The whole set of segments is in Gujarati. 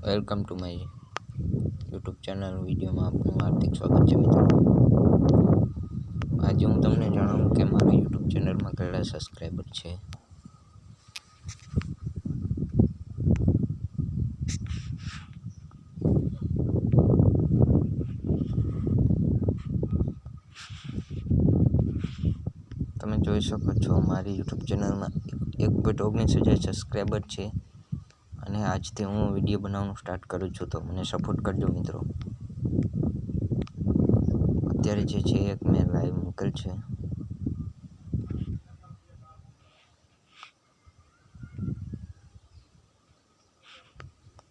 Welcome to my YouTube channel વિડીયોમાં આપનું હાર્દિક સ્વાગત છે મિત્રો। આજે હું તમને જણાવું કે મારા યુટ્યુબ ચેનલમાં કેટલા સબસ્ક્રાઈબર છે। તમે જોઈ શકો છો મારી યુટ્યુબ ચેનલમાં 1.19,000 સબસ્ક્રાઈબર છે અને આજથી હું વિડીયો બનાવવાનું સ્ટાર્ટ કરું છું, તો મને સપોર્ટ કરજો મિત્રો। અત્યારે જે છે એક મેં લાઈવ મૂકેલ છે,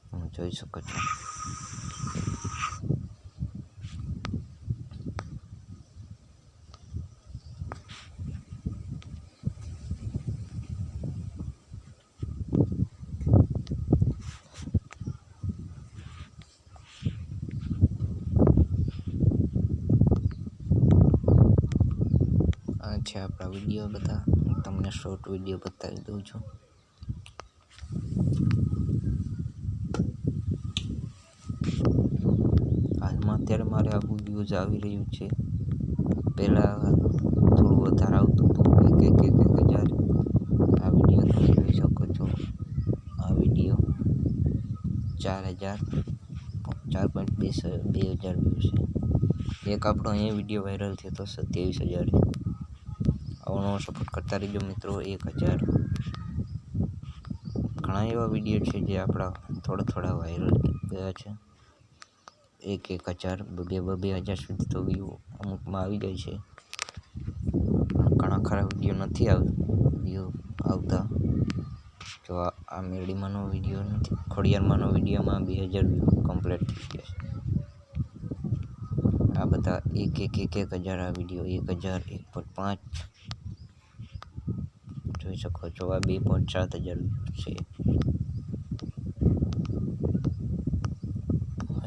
તમે જોઈ શકો છો। આ છે આપણા વિડીયો બધા, હું તમને શોર્ટ વિડીયો બતાવી દઉં છું। હાલમાં અત્યારે મારે આવું વ્યૂઝ આવી રહ્યું છે, પહેલાં થોડું વધારે આવતું હતું, એક હજાર। આ વિડીયો તમે જોઈ શકો છો, આ વિડીયો 4,000 4.2 હજાર વ્યૂઝ છે। એક આપણો અહીંયા વિડીયો વાયરલ થયો તો 27,000। આવો નવો સપોર્ટ કરતા રહેજો મિત્રો। 1,000 ઘણા એવા વિડીયો છે જે આપણા થોડા વાયરલ ગયા છે। 1,000 2,000 સુધી તો વ્યૂ અમુકમાં આવી જાય છે, ઘણા ખરા વિડીયો નથી આવતા। જો આ મેરડીમાંનો વિડીયો નથી, ખોડિયારમાંનો વિડીયોમાં 2,000 વ્યૂ કમ્પ્લીટ થઈ ગયા છે। આ બધા 1,000 આ વિડીયો 1,000 1.5 જોઈ શકો છો। આ 2.7 હજાર છે।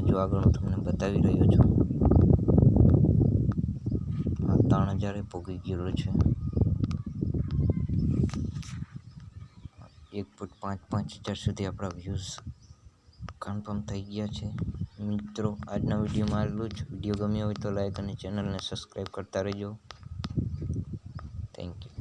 હજુ આગળ હું તમને બતાવી રહ્યો છું, આ 3,000 પોગી ગયેલો છે। 1.55 હજાર સુધી આપણા વ્યૂઝ કન્ફર્મ થઈ ગયા છે મિત્રો। આજના વિડીયોમાં આટલું જ। વિડીયો ગમ્યો હોય તો લાઈક અને ચેનલને સબસ્ક્રાઈબ કરતા રહેજો। Thank you.